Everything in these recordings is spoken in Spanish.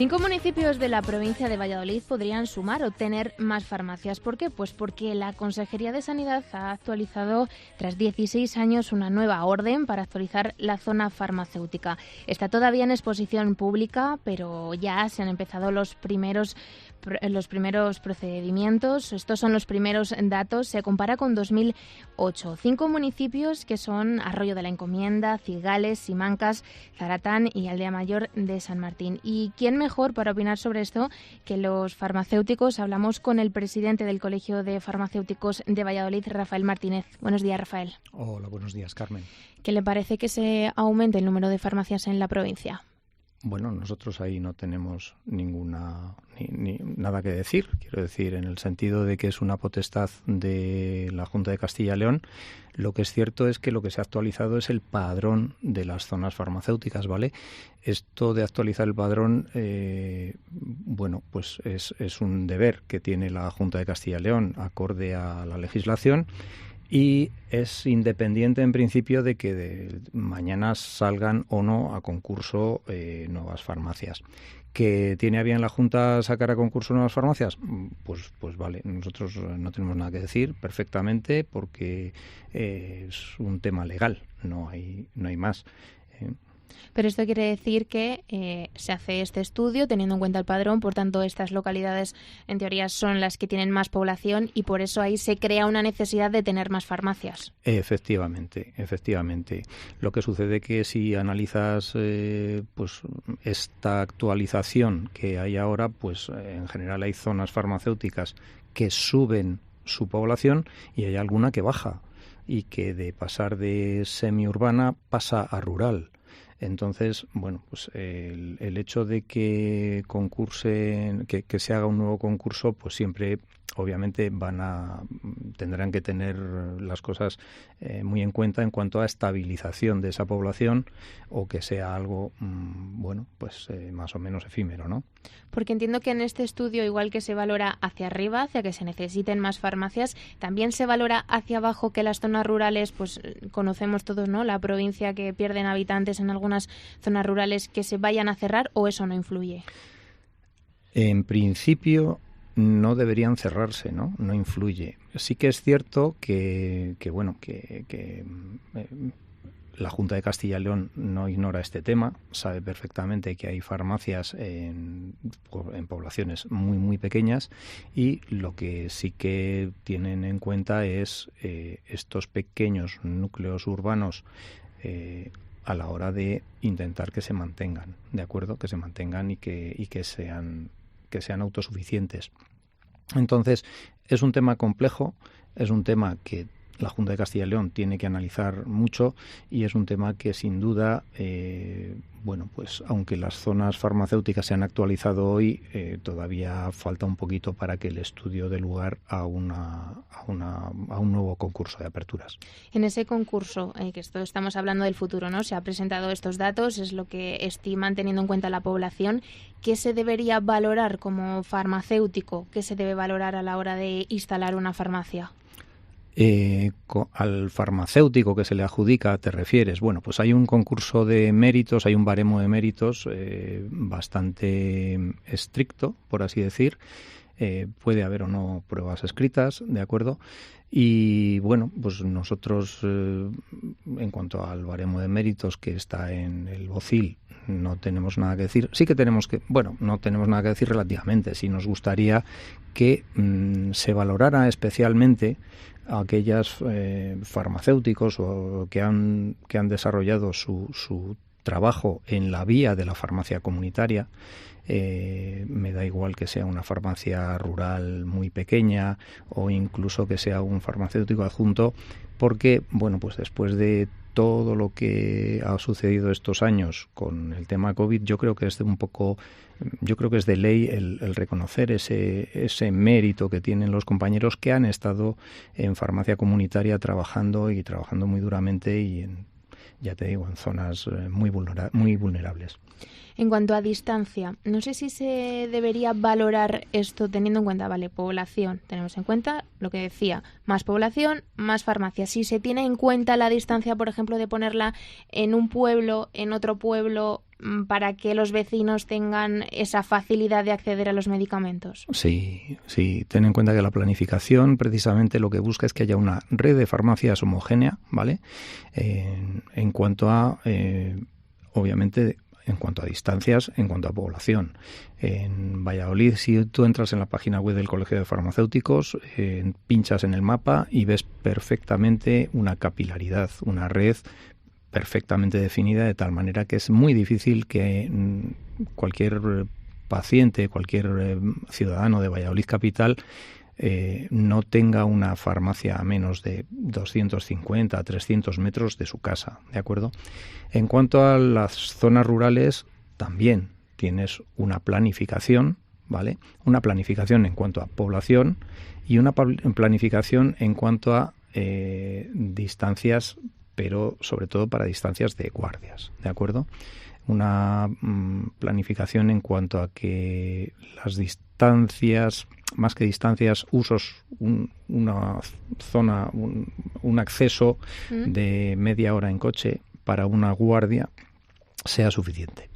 5 municipios de la provincia de Valladolid podrían sumar o tener más farmacias. ¿Por qué? Pues porque la Consejería de Sanidad ha actualizado, tras 16 años, una nueva orden para actualizar la zona farmacéutica. Está todavía en exposición pública, pero ya se han empezado los primeros procedimientos. Estos son los primeros datos. Se compara con 2008. 5 municipios que son Arroyo de la Encomienda, Cigales, Simancas, Zaratán y Aldea Mayor de San Martín. ¿Y quién mejor para opinar sobre esto que los farmacéuticos? Hablamos con el presidente del Colegio de Farmacéuticos de Valladolid, Rafael Martínez. Buenos días, Rafael. Hola, buenos días, Carmen. ¿Qué le parece que se aumente el número de farmacias en la provincia? Bueno, nosotros ahí no tenemos nada que decir, quiero decir, en el sentido de que es una potestad de la Junta de Castilla y León. Lo que es cierto es que lo que se ha actualizado es el padrón de las zonas farmacéuticas, ¿vale? Esto de actualizar el padrón, bueno, pues es un deber que tiene la Junta de Castilla y León acorde a la legislación. Y es independiente, en principio, de que mañana salgan o no a concurso nuevas farmacias. ¿Que tiene a bien la Junta sacar a concurso nuevas farmacias? Pues vale, nosotros no tenemos nada que decir, perfectamente, porque es un tema legal, no hay más. Pero esto quiere decir que se hace este estudio teniendo en cuenta el padrón, por tanto estas localidades en teoría son las que tienen más población y por eso ahí se crea una necesidad de tener más farmacias. Efectivamente. Lo que sucede que si analizas pues esta actualización que hay ahora, pues en general hay zonas farmacéuticas que suben su población y hay alguna que baja y que de pasar de semiurbana pasa a rural. Entonces, bueno, pues el hecho de que concursen, que se haga un nuevo concurso, pues siempre, obviamente, tendrán que tener las cosas muy en cuenta en cuanto a estabilización de esa población o que sea algo, bueno, pues más o menos efímero, ¿no? Porque entiendo que en este estudio, igual que se valora hacia arriba, hacia que se necesiten más farmacias, también se valora hacia abajo, que las zonas rurales, pues conocemos todos, ¿no?, la provincia, que pierden habitantes en algunas zonas rurales, que se vayan a cerrar, ¿o eso no influye? En principio no deberían cerrarse, ¿no? No influye. Sí que es cierto que la Junta de Castilla y León no ignora este tema, sabe perfectamente que hay farmacias en poblaciones muy, muy pequeñas y lo que sí que tienen en cuenta es estos pequeños núcleos urbanos a la hora de intentar que se mantengan, ¿de acuerdo? Que se mantengan y que sean autosuficientes. Entonces, es un tema complejo, es un tema que la Junta de Castilla y León tiene que analizar mucho y es un tema que sin duda, bueno, pues aunque las zonas farmacéuticas se han actualizado hoy, todavía falta un poquito para que el estudio dé lugar a un nuevo concurso de aperturas. En ese concurso, que estamos hablando del futuro, ¿no? Se ha presentado estos datos, es lo que estiman teniendo en cuenta la población. ¿Qué se debería valorar como farmacéutico? ¿Qué se debe valorar a la hora de instalar una farmacia? Al farmacéutico que se le adjudica, ¿te refieres? Bueno, pues hay un concurso de méritos, hay un baremo de méritos bastante estricto, por así decir. Puede haber o no pruebas escritas, ¿de acuerdo? Y bueno, pues nosotros, en cuanto al baremo de méritos que está en el BOCIL, no tenemos nada que decir. Sí que no tenemos nada que decir relativamente. Sí nos gustaría que se valorara especialmente a aquellas farmacéuticos o que han desarrollado su trabajo en la vía de la farmacia comunitaria. Me da igual que sea una farmacia rural muy pequeña o incluso que sea un farmacéutico adjunto, porque, bueno, pues después de todo lo que ha sucedido estos años con el tema COVID, yo creo que es de ley el reconocer ese mérito que tienen los compañeros que han estado en farmacia comunitaria trabajando muy duramente y ya te digo, en zonas muy vulnerables. En cuanto a distancia, no sé si se debería valorar esto teniendo en cuenta, vale, población. Tenemos en cuenta lo que decía, más población, más farmacias. Si se tiene en cuenta la distancia, por ejemplo, de ponerla en un pueblo, en otro pueblo, para que los vecinos tengan esa facilidad de acceder a los medicamentos? Sí, ten en cuenta que la planificación precisamente lo que busca es que haya una red de farmacias homogénea, ¿vale? En cuanto a, obviamente, en cuanto a distancias, en cuanto a población. En Valladolid, si tú entras en la página web del Colegio de Farmacéuticos, pinchas en el mapa y ves perfectamente una capilaridad, una red perfectamente definida, de tal manera que es muy difícil que cualquier paciente, cualquier ciudadano de Valladolid capital no tenga una farmacia a menos de 250 a 300 metros de su casa, ¿de acuerdo? En cuanto a las zonas rurales, también tienes una planificación, ¿vale? Una planificación en cuanto a población y una planificación en cuanto a distancias, pero sobre todo para distancias de guardias, ¿de acuerdo? Una planificación en cuanto a que las distancias, más que distancias, usos, una zona, un acceso de media hora en coche para una guardia sea suficiente.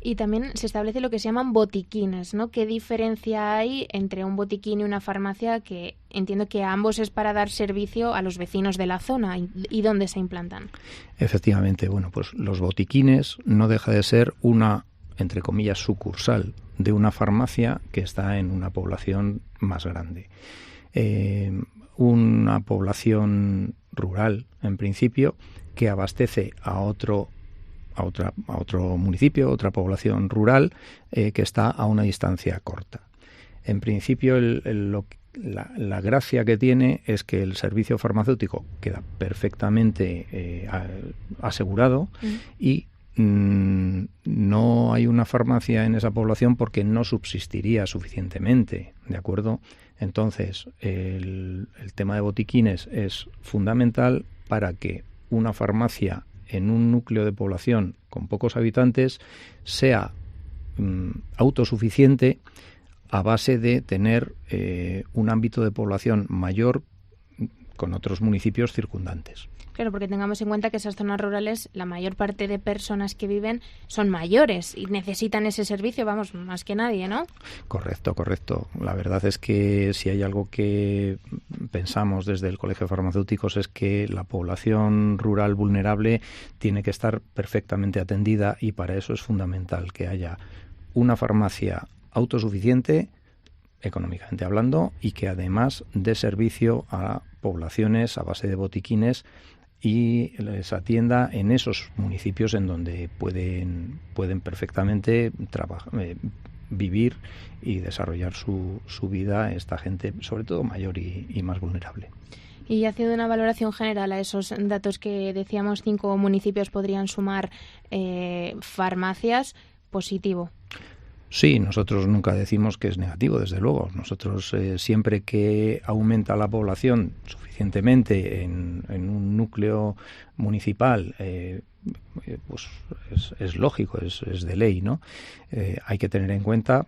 Y también se establece lo que se llaman botiquines, ¿no? ¿Qué diferencia hay entre un botiquín y una farmacia? Que entiendo que ambos es para dar servicio a los vecinos de la zona. ¿Y dónde se implantan? Efectivamente, bueno, pues los botiquines no deja de ser una, entre comillas, sucursal de una farmacia que está en una población más grande. Una población rural, en principio, que abastece a otro municipio, otra población rural que está a una distancia corta. En principio, la gracia que tiene es que el servicio farmacéutico queda perfectamente asegurado y no hay una farmacia en esa población porque no subsistiría suficientemente, ¿de acuerdo? Entonces, el tema de botiquines es fundamental para que una farmacia en un núcleo de población con pocos habitantes sea autosuficiente a base de tener un ámbito de población mayor con otros municipios circundantes. Claro, porque tengamos en cuenta que esas zonas rurales, la mayor parte de personas que viven son mayores y necesitan ese servicio, vamos, más que nadie, ¿no? Correcto. La verdad es que si hay algo que pensamos desde el Colegio de Farmacéuticos es que la población rural vulnerable tiene que estar perfectamente atendida y para eso es fundamental que haya una farmacia autosuficiente, económicamente hablando, y que además dé servicio a poblaciones a base de botiquines y les atienda en esos municipios en donde pueden perfectamente vivir y desarrollar su vida esta gente, sobre todo mayor y más vulnerable. Y haciendo una valoración general a esos datos que decíamos, 5 municipios podrían sumar farmacias, positivo. Sí, nosotros nunca decimos que es negativo, desde luego. Nosotros siempre que aumenta la población suficientemente en un núcleo municipal, pues es lógico, es de ley, ¿no? Hay que tener en cuenta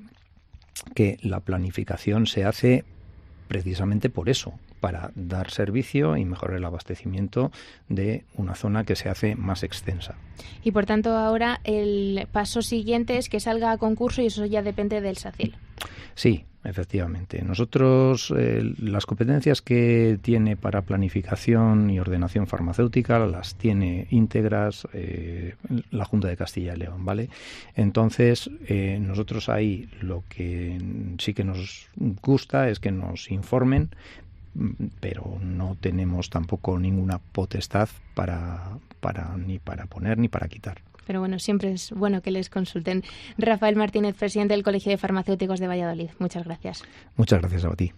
que la planificación se hace precisamente por eso, para dar servicio y mejorar el abastecimiento de una zona que se hace más extensa. Y por tanto ahora el paso siguiente es que salga a concurso y eso ya depende del SACIL. Sí, efectivamente. Nosotros las competencias que tiene para planificación y ordenación farmacéutica las tiene íntegras la Junta de Castilla y León, ¿vale? Entonces nosotros ahí lo que sí que nos gusta es que nos informen, pero no tenemos tampoco ninguna potestad para ni para poner ni para quitar. Pero bueno, siempre es bueno que les consulten. Rafael Martínez, presidente del Colegio de Farmacéuticos de Valladolid. Muchas gracias. Muchas gracias a ti.